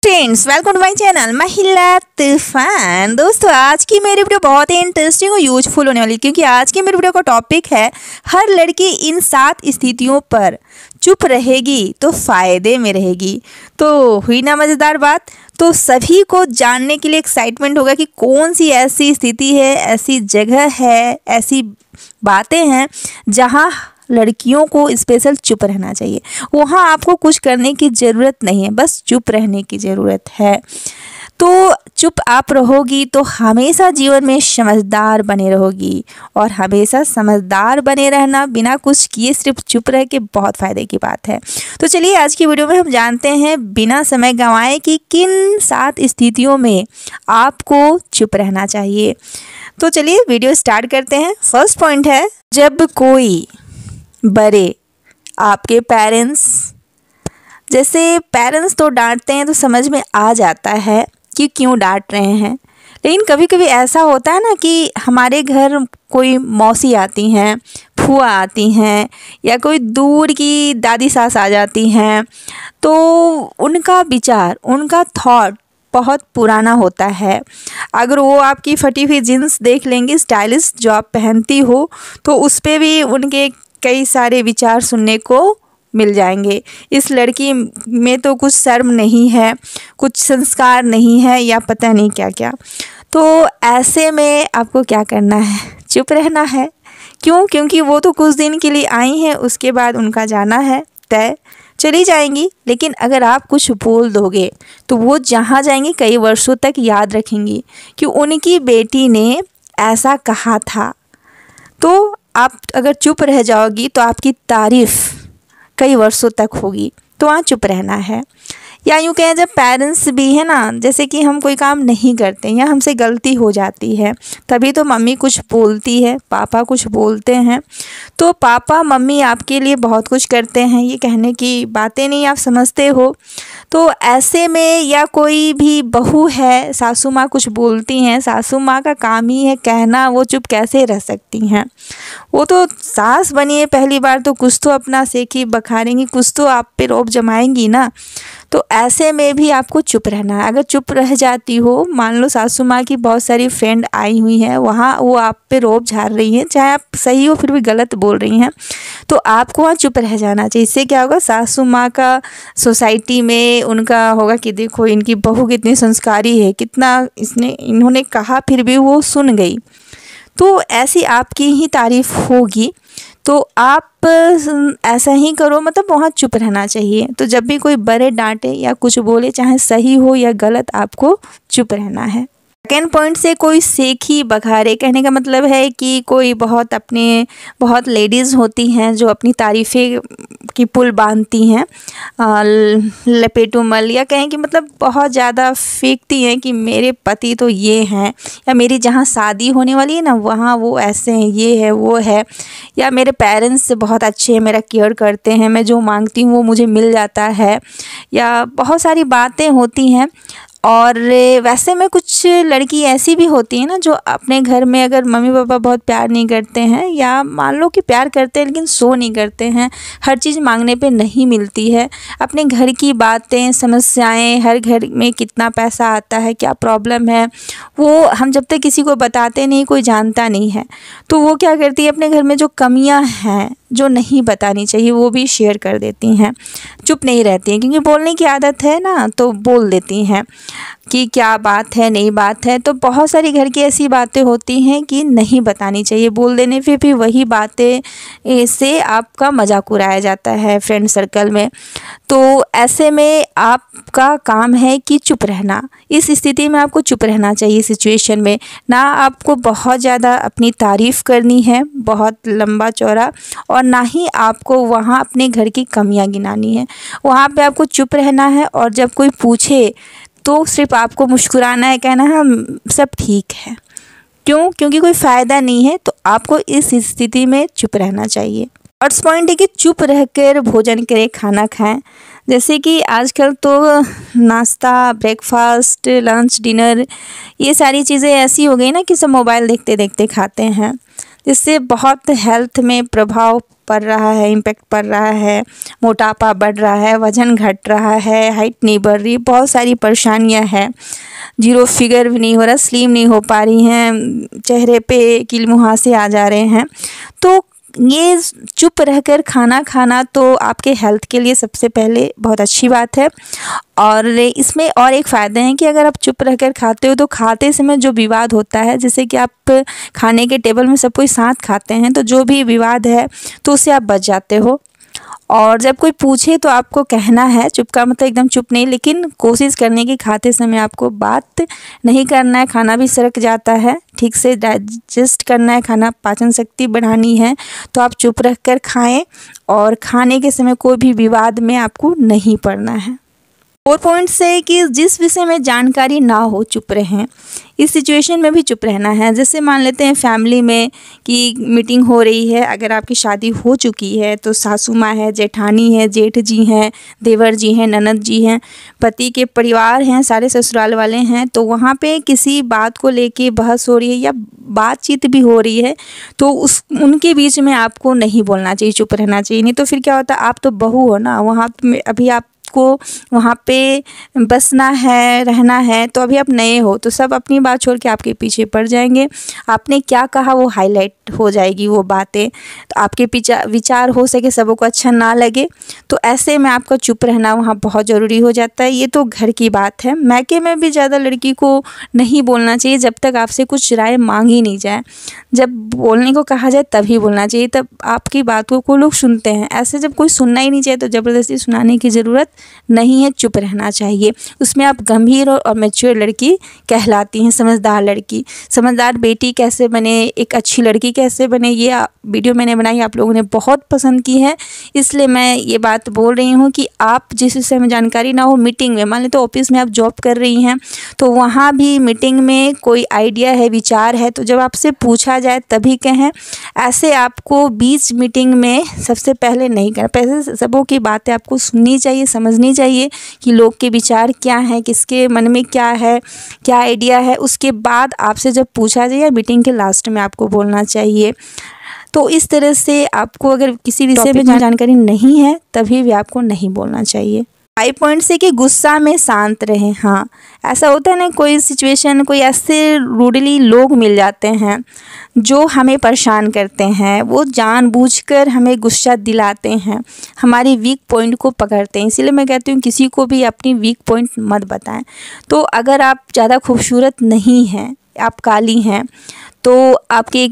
Friends, welcome to my channel Mahila Toofan. दोस्तों, आज की मेरी वीडियो बहुत ही इंटरेस्टिंग और यूजफुल होने वाली है, क्योंकि आज की मेरी वीडियो का टॉपिक है हर लड़की इन 7 स्थितियों पर चुप रहेगी तो फायदे में रहेगी। तो हुई ना मज़ेदार बात। तो सभी को जानने के लिए एक्साइटमेंट होगा कि कौन सी ऐसी स्थिति है, ऐसी जगह है, ऐसी बातें हैं जहाँ लड़कियों को स्पेशल चुप रहना चाहिए। वहाँ आपको कुछ करने की ज़रूरत नहीं है, बस चुप रहने की ज़रूरत है। तो चुप आप रहोगी तो हमेशा जीवन में समझदार बने रहोगी, और हमेशा समझदार बने रहना बिना कुछ किए सिर्फ चुप रह के बहुत फ़ायदे की बात है। तो चलिए आज की वीडियो में हम जानते हैं बिना समय गंवाए कि किन 7 स्थितियों में आपको चुप रहना चाहिए। तो चलिए वीडियो स्टार्ट करते हैं। फर्स्ट पॉइंट है, जब कोई बड़े आपके पेरेंट्स, जैसे पेरेंट्स तो डांटते हैं तो समझ में आ जाता है कि क्यों डांट रहे हैं, लेकिन कभी कभी ऐसा होता है ना कि हमारे घर कोई मौसी आती हैं, फूआ आती हैं, या कोई दूर की दादी सास आ जाती हैं, तो उनका विचार, उनका थॉट बहुत पुराना होता है। अगर वो आपकी फटी हुई जीन्स देख लेंगे स्टाइलिश जो आप पहनती हो, तो उस पर भी उनके कई सारे विचार सुनने को मिल जाएंगे। इस लड़की में तो कुछ शर्म नहीं है, कुछ संस्कार नहीं है, या पता नहीं क्या क्या। तो ऐसे में आपको क्या करना है? चुप रहना है। क्यों? क्योंकि वो तो कुछ दिन के लिए आई हैं, उसके बाद उनका जाना है तय, चली जाएंगी। लेकिन अगर आप कुछ बोल दोगे तो वो जहाँ जाएंगी कई वर्षों तक याद रखेंगी कि उनकी बेटी ने ऐसा कहा था। तो आप अगर चुप रह जाओगी तो आपकी तारीफ़ कई वर्षों तक होगी। तो वहाँ चुप रहना है। या यूँ कहें, जब पेरेंट्स भी है ना, जैसे कि हम कोई काम नहीं करते या हमसे गलती हो जाती है, तभी तो मम्मी कुछ बोलती है, पापा कुछ बोलते हैं। तो पापा मम्मी आपके लिए बहुत कुछ करते हैं, ये कहने की बातें नहीं, आप समझते हो। तो ऐसे में या कोई भी बहू है, सासू माँ कुछ बोलती हैं, सासू माँ का काम ही है कहना, वो चुप कैसे रह सकती हैं? वो तो सास बनी है पहली बार, तो कुछ तो अपना सेखी बखारेंगी, कुछ तो आप पे रौब जमाएंगी ना। तो ऐसे में भी आपको चुप रहना है। अगर चुप रह जाती हो, मान लो सासू माँ की बहुत सारी फ्रेंड आई हुई हैं, वहाँ वो आप पे रौब झाड़ रही हैं, चाहे आप सही हो फिर भी गलत बोल रही हैं, तो आपको वहाँ चुप रह जाना चाहिए। इससे क्या होगा, सासू माँ का सोसाइटी में उनका होगा कि देखो इनकी बहू कितनी संस्कारी है, कितना इन्होंने कहा फिर भी वो सुन गई। तो ऐसी आपकी ही तारीफ़ होगी। तो आप ऐसा ही करो, मतलब वहाँ चुप रहना चाहिए। तो जब भी कोई बड़े डांटे या कुछ बोले, चाहे सही हो या गलत, आपको चुप रहना है। सेकेंड पॉइंट से, कोई सेखी बघारे, कहने का मतलब है कि कोई बहुत लेडीज़ होती हैं जो अपनी तारीफ़ें की पुल बांधती हैं, लपेटू मल, या कहें कि मतलब बहुत ज़्यादा फेंकती हैं कि मेरे पति तो ये हैं, या मेरी जहाँ शादी होने वाली है ना वहाँ वो ऐसे हैं, ये है वो है, या मेरे पेरेंट्स बहुत अच्छे हैं, मेरा केयर करते हैं, मैं जो मांगती हूँ वो मुझे मिल जाता है, या बहुत सारी बातें होती हैं। और वैसे में कुछ लड़की ऐसी भी होती है ना जो अपने घर में अगर मम्मी पापा बहुत प्यार नहीं करते हैं, या मान लो कि प्यार करते हैं लेकिन शो नहीं करते हैं, हर चीज़ मांगने पे नहीं मिलती है, अपने घर की बातें, समस्याएं, हर घर में कितना पैसा आता है, क्या प्रॉब्लम है, वो हम जब तक किसी को बताते नहीं, कोई जानता नहीं है, तो वो क्या करती है, अपने घर में जो कमियाँ हैं जो नहीं बतानी चाहिए वो भी शेयर कर देती हैं। चुप नहीं रहती हैं, क्योंकि बोलने की आदत है ना, तो बोल देती हैं कि क्या बात है, नई बात है। तो बहुत सारी घर की ऐसी बातें होती हैं कि नहीं बतानी चाहिए, बोल देने पे भी वही बातें से आपका मजाक उड़ाया जाता है फ्रेंड सर्कल में। तो ऐसे में आपका काम है कि चुप रहना। इस स्थिति में आपको चुप रहना चाहिए सिचुएशन में। ना आपको बहुत ज़्यादा अपनी तारीफ़ करनी है, बहुत लंबा चौड़ा, और ना ही आपको वहाँ अपने घर की कमियां गिनानी है। वहाँ पे आपको चुप रहना है, और जब कोई पूछे तो सिर्फ आपको मुस्कुराना है, कहना है सब ठीक है। क्यों? क्योंकि कोई फ़ायदा नहीं है। तो आपको इस स्थिति में चुप रहना चाहिए। फर्स्ट पॉइंट है कि चुप रहकर भोजन करें, खाना खाएं। जैसे कि आजकल तो नाश्ता, ब्रेकफास्ट, लंच, डिनर, ये सारी चीज़ें ऐसी हो गई ना कि सब मोबाइल देखते देखते खाते हैं, जिससे बहुत हेल्थ में प्रभाव पड़ रहा है, इम्पैक्ट पड़ रहा है, मोटापा बढ़ रहा है, वज़न घट रहा है, हाइट नहीं बढ़ रही, बहुत सारी परेशानियां हैं, जीरो फिगर भी नहीं हो रहा, स्लिम नहीं हो पा रही हैं, चेहरे पे कील मुहासे आ जा रहे हैं। तो ये चुप रहकर खाना खाना तो आपके हेल्थ के लिए सबसे पहले बहुत अच्छी बात है। और इसमें और एक फ़ायदा है कि अगर आप चुप रहकर खाते हो तो खाते समय जो विवाद होता है, जैसे कि आप खाने के टेबल में सब कोई साथ खाते हैं तो जो भी विवाद है तो उससे आप बच जाते हो। और जब कोई पूछे तो आपको कहना है, चुप का मतलब एकदम चुप नहीं, लेकिन कोशिश करने की खाते समय आपको बात नहीं करना है, खाना भी सरक जाता है, ठीक से डाइजेस्ट करना है खाना, पाचन शक्ति बढ़ानी है, तो आप चुप रख कर खाएँ और खाने के समय कोई भी विवाद में आपको नहीं पड़ना है। और पॉइंट्स है कि जिस विषय में जानकारी ना हो चुप रहें, इस सिचुएशन में भी चुप रहना है। जैसे मान लेते हैं फैमिली में कि मीटिंग हो रही है, अगर आपकी शादी हो चुकी है तो सासू माँ है, जेठानी है, जेठ जी हैं, देवर जी हैं, ननद जी हैं, पति के परिवार हैं, सारे ससुराल वाले हैं, तो वहाँ पे किसी बात को लेके बहस हो रही है या बातचीत भी हो रही है तो उनके बीच में आपको नहीं बोलना चाहिए, चुप रहना चाहिए। नहीं तो फिर क्या होता है, आप तो बहू हो ना, वहाँ अभी आप को वहाँ पे बसना है, रहना है, तो अभी आप नए हो तो सब अपनी बात छोड़ के आपके पीछे पड़ जाएंगे। आपने क्या कहा वो हाईलाइट हो जाएगी वो बातें, तो आपके पीछे विचार हो सके सबों को अच्छा ना लगे, तो ऐसे में आपका चुप रहना वहाँ बहुत ज़रूरी हो जाता है। ये तो घर की बात है। मैके में भी ज़्यादा लड़की को नहीं बोलना चाहिए जब तक आपसे कुछ राय मांगी नहीं जाए। जब बोलने को कहा जाए तभी बोलना चाहिए, तब आपकी बातों को लोग सुनते हैं। ऐसे जब कोई सुनना ही नहीं चाहिए तो ज़बरदस्ती सुनाने की ज़रूरत नहीं है, चुप रहना चाहिए। उसमें आप गंभीर और मैच्योर लड़की कहलाती हैं, समझदार लड़की। समझदार बेटी कैसे बने, एक अच्छी लड़की कैसे बने, ये वीडियो मैंने बनाई, आप लोगों ने बहुत पसंद की है, इसलिए मैं ये बात बोल रही हूँ कि आप जिस विषय में जानकारी ना हो, मीटिंग में मान लें तो ऑफिस में आप जॉब कर रही हैं तो वहाँ भी मीटिंग में कोई आइडिया है, विचार है, तो जब आपसे पूछा जाए तभी कहें। ऐसे आपको बीच मीटिंग में सबसे पहले नहीं करना। पहले सबों की बातें आपको सुननी चाहिए, समझनी चाहिए कि लोग के विचार क्या हैं, किसके मन में क्या है, क्या आइडिया है, उसके बाद आपसे जब पूछा जाए या मीटिंग के लास्ट में आपको बोलना चाहिए। तो इस तरह से आपको अगर किसी विषय में जानकारी नहीं है तभी भी आपको नहीं बोलना चाहिए। 5 पॉइंट्स है कि गुस्सा में शांत रहें। हाँ, ऐसा होता है ना, कोई सिचुएशन, कोई ऐसे रूडली लोग मिल जाते हैं जो हमें परेशान करते हैं, वो जानबूझकर हमें गुस्सा दिलाते हैं, हमारी वीक पॉइंट को पकड़ते हैं। इसीलिए मैं कहती हूँ किसी को भी अपनी वीक पॉइंट मत बताएं। तो अगर आप ज़्यादा खूबसूरत नहीं हैं, आप काली हैं, तो आपके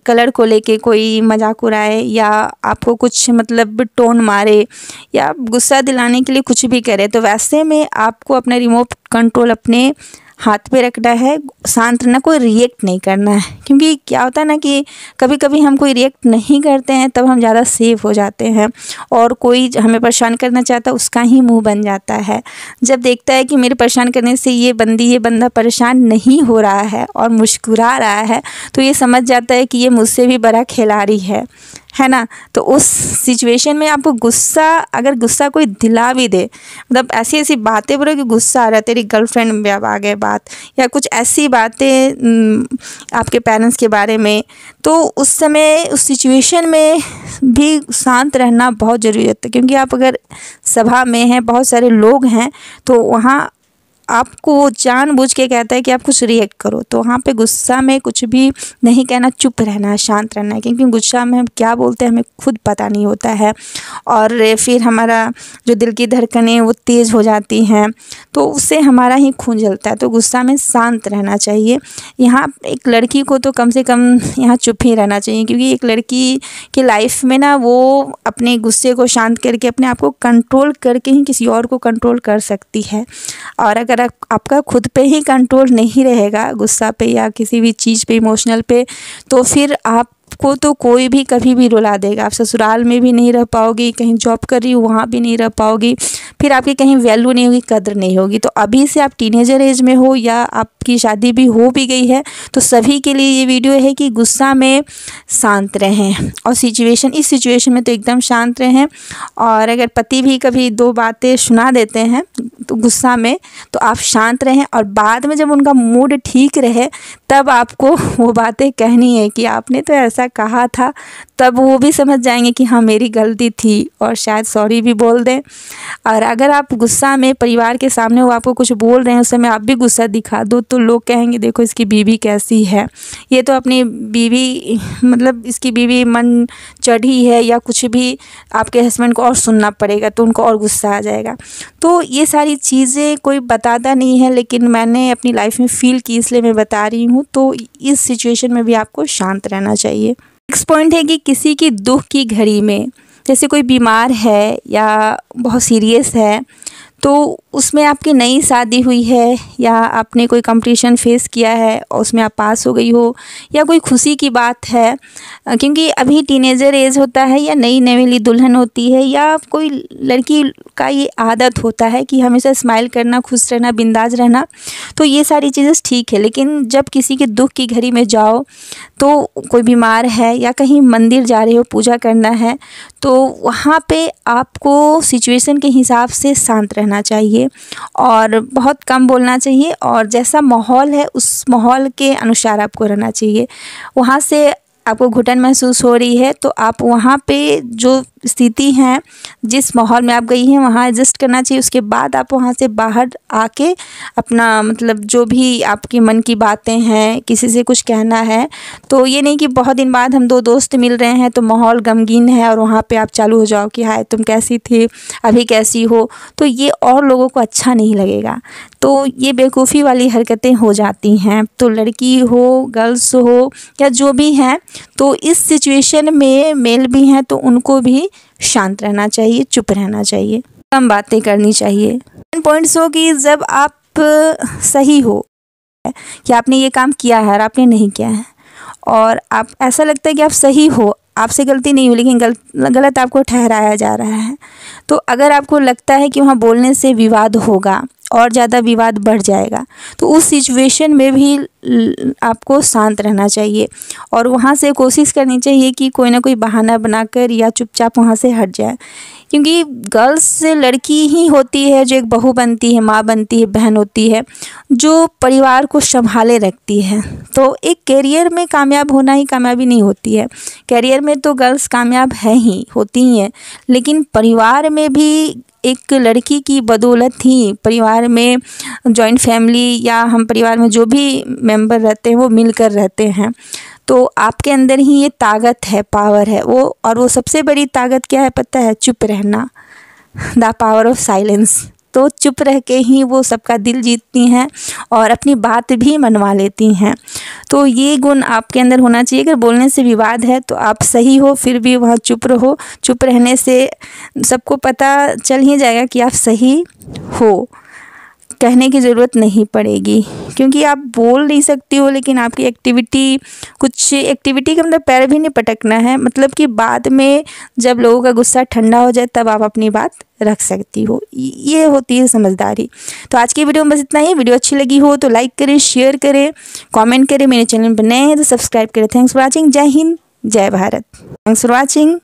कलर को लेके कोई मजाक उड़ाए या आपको कुछ मतलब टोन मारे या गुस्सा दिलाने के लिए कुछ भी करे, तो वैसे में आपको अपना रिमोट कंट्रोल अपने हाथ पे रखना है, शांत रहना, कोई रिएक्ट नहीं करना है। क्योंकि क्या होता है ना कि कभी कभी हम कोई रिएक्ट नहीं करते हैं तब हम ज़्यादा सेफ हो जाते हैं और कोई हमें परेशान करना चाहता है उसका ही मुंह बन जाता है। जब देखता है कि मेरे परेशान करने से ये बंदा परेशान नहीं हो रहा है और मुस्कुरा रहा है तो ये समझ जाता है कि ये मुझसे भी बड़ा खिलाड़ी है ना। तो उस सिचुएशन में आपको अगर गुस्सा कोई दिला भी दे, मतलब ऐसी ऐसी बातें बोलो कि गुस्सा आ रहा है, तेरी गर्लफ्रेंड में अब आ गए बात, या कुछ ऐसी बातें आपके पेरेंट्स के बारे में, तो उस समय उस सिचुएशन में भी शांत रहना बहुत ज़रूरी होता है। क्योंकि आप अगर सभा में हैं, बहुत सारे लोग हैं, तो वहाँ आपको वो जानबूझ के कहता है कि आप कुछ रिएक्ट करो, तो वहाँ पे गुस्सा में कुछ भी नहीं कहना, चुप रहना है, शांत रहना है। क्योंकि गुस्सा में हम क्या बोलते हैं हमें खुद पता नहीं होता है और फिर हमारा जो दिल की धड़कनें वो तेज़ हो जाती हैं, तो उससे हमारा ही खून जलता है। तो गुस्सा में शांत रहना चाहिए। यहाँ एक लड़की को तो कम से कम यहाँ चुप ही रहना चाहिए, क्योंकि एक लड़की की लाइफ में ना वो अपने गुस्से को शांत करके अपने आप को कंट्रोल करके ही किसी और को कंट्रोल कर सकती है। और अगर आपका खुद पे ही कंट्रोल नहीं रहेगा गुस्सा पे या किसी भी चीज़ पे, इमोशनल पे, तो फिर आपको तो कोई भी कभी भी रुला देगा। आप ससुराल में भी नहीं रह पाओगी, कहीं जॉब कर रही हो वहाँ भी नहीं रह पाओगी, फिर आपकी कहीं वैल्यू नहीं होगी, कदर नहीं होगी। तो अभी से आप टीनेजर एज में हो या आपकी शादी भी हो भी गई है तो सभी के लिए ये वीडियो है कि गुस्सा में शांत रहें और इस सिचुएशन में तो एकदम शांत रहें। और अगर पति भी कभी दो बातें सुना देते हैं तो गुस्सा में, तो आप शांत रहें और बाद में जब उनका मूड ठीक रहे तब आपको वो बातें कहनी है कि आपने तो ऐसा कहा था। तब वो भी समझ जाएंगे कि हाँ मेरी गलती थी और शायद सॉरी भी बोल दें। और अगर आप गुस्सा में परिवार के सामने वो आपको कुछ बोल रहे हैं उस समय आप भी गुस्सा दिखा दो तो लोग कहेंगे देखो इसकी बीवी कैसी है, ये तो अपनी बीवी मतलब इसकी बीवी मन चढ़ी है या कुछ भी, आपके हस्बैंड को और सुनना पड़ेगा तो उनको और गुस्सा आ जाएगा। तो ये सारी चीज़ें कोई बताता नहीं है लेकिन मैंने अपनी लाइफ में फील की इसलिए मैं बता रही हूँ। तो इस सिचुएशन में भी आपको शांत रहना चाहिए। नेक्स्ट पॉइंट है कि किसी की दुख की घड़ी में, जैसे कोई बीमार है या बहुत सीरियस है तो उसमें आपकी नई शादी हुई है या आपने कोई कंपटीशन फेस किया है और उसमें आप पास हो गई हो, या कोई खुशी की बात है क्योंकि अभी टीनेजर एज होता है या नई नवेली दुल्हन होती है या कोई लड़की का ये आदत होता है कि हमेशा स्माइल करना, खुश रहना, बिंदास रहना, तो ये सारी चीज़ें ठीक है। लेकिन जब किसी के दुख की घड़ी में जाओ तो कोई बीमार है या कहीं मंदिर जा रहे हो पूजा करना है तो वहाँ पे आपको सिचुएशन के हिसाब से शांत रहना चाहिए और बहुत कम बोलना चाहिए और जैसा माहौल है उस माहौल के अनुसार आपको रहना चाहिए। वहाँ से आपको घुटन महसूस हो रही है तो आप वहाँ पे जो स्थिति है, जिस माहौल में आप गई हैं वहाँ एडजस्ट करना चाहिए। उसके बाद आप वहाँ से बाहर आके अपना मतलब जो भी आपके मन की बातें हैं, किसी से कुछ कहना है तो ये नहीं कि बहुत दिन बाद हम दो दोस्त मिल रहे हैं तो माहौल गमगीन है और वहाँ पे आप चालू हो जाओ कि हाय तुम कैसी थी, अभी कैसी हो, तो ये और लोगों को अच्छा नहीं लगेगा। तो ये बेवकूफ़ी वाली हरकतें हो जाती हैं। तो लड़की हो, गर्ल्स हो या जो भी हैं, तो इस सिचुएशन में मेल भी हैं तो उनको भी शांत रहना चाहिए, चुप रहना चाहिए, कम बातें करनी चाहिए। पॉइंट्स हो कि जब आप सही हो कि आपने ये काम किया है और आपने नहीं किया है और आप ऐसा लगता है कि आप सही हो, आपसे गलती नहीं हुई लेकिन गलत आपको ठहराया जा रहा है, तो अगर आपको लगता है कि वहाँ बोलने से विवाद होगा और ज़्यादा विवाद बढ़ जाएगा तो उस सिचुएशन में भी आपको शांत रहना चाहिए और वहाँ से कोशिश करनी चाहिए कि कोई ना कोई बहाना बनाकर या चुपचाप वहाँ से हट जाए। क्योंकि गर्ल्स से लड़की ही होती है जो एक बहू बनती है, माँ बनती है, बहन होती है, जो परिवार को संभाले रखती है। तो एक करियर में कामयाब होना ही कामयाबी नहीं होती है। करियर में तो गर्ल्स कामयाब है ही, होती ही हैं, लेकिन परिवार में भी एक लड़की की बदौलत ही परिवार में जॉइंट फैमिली या हम परिवार में जो भी मेंबर रहते हैं वो मिलकर रहते हैं। तो आपके अंदर ही ये ताकत है, पावर है वो, और वो सबसे बड़ी ताकत क्या है पता है? चुप रहना, द पावर ऑफ साइलेंस। तो चुप रह के ही वो सबका दिल जीतती हैं और अपनी बात भी मनवा लेती हैं। तो ये गुण आपके अंदर होना चाहिए। अगर बोलने से विवाद है तो आप सही हो फिर भी वहाँ चुप रहो। चुप रहने से सबको पता चल ही जाएगा कि आप सही हो, कहने की ज़रूरत नहीं पड़ेगी क्योंकि आप बोल नहीं सकती हो लेकिन आपकी कुछ एक्टिविटी का मतलब पैर भी नहीं पटकना है, मतलब कि बाद में जब लोगों का गुस्सा ठंडा हो जाए तब आप अपनी बात रख सकती हो। ये होती है समझदारी। तो आज की वीडियो में बस इतना ही। वीडियो अच्छी लगी हो तो लाइक करें, शेयर करें, कमेंट करें। मेरे चैनल पर नए हैं तो सब्सक्राइब करें। Thanks for watching. जय हिंद, जय भारत। Thanks for watching.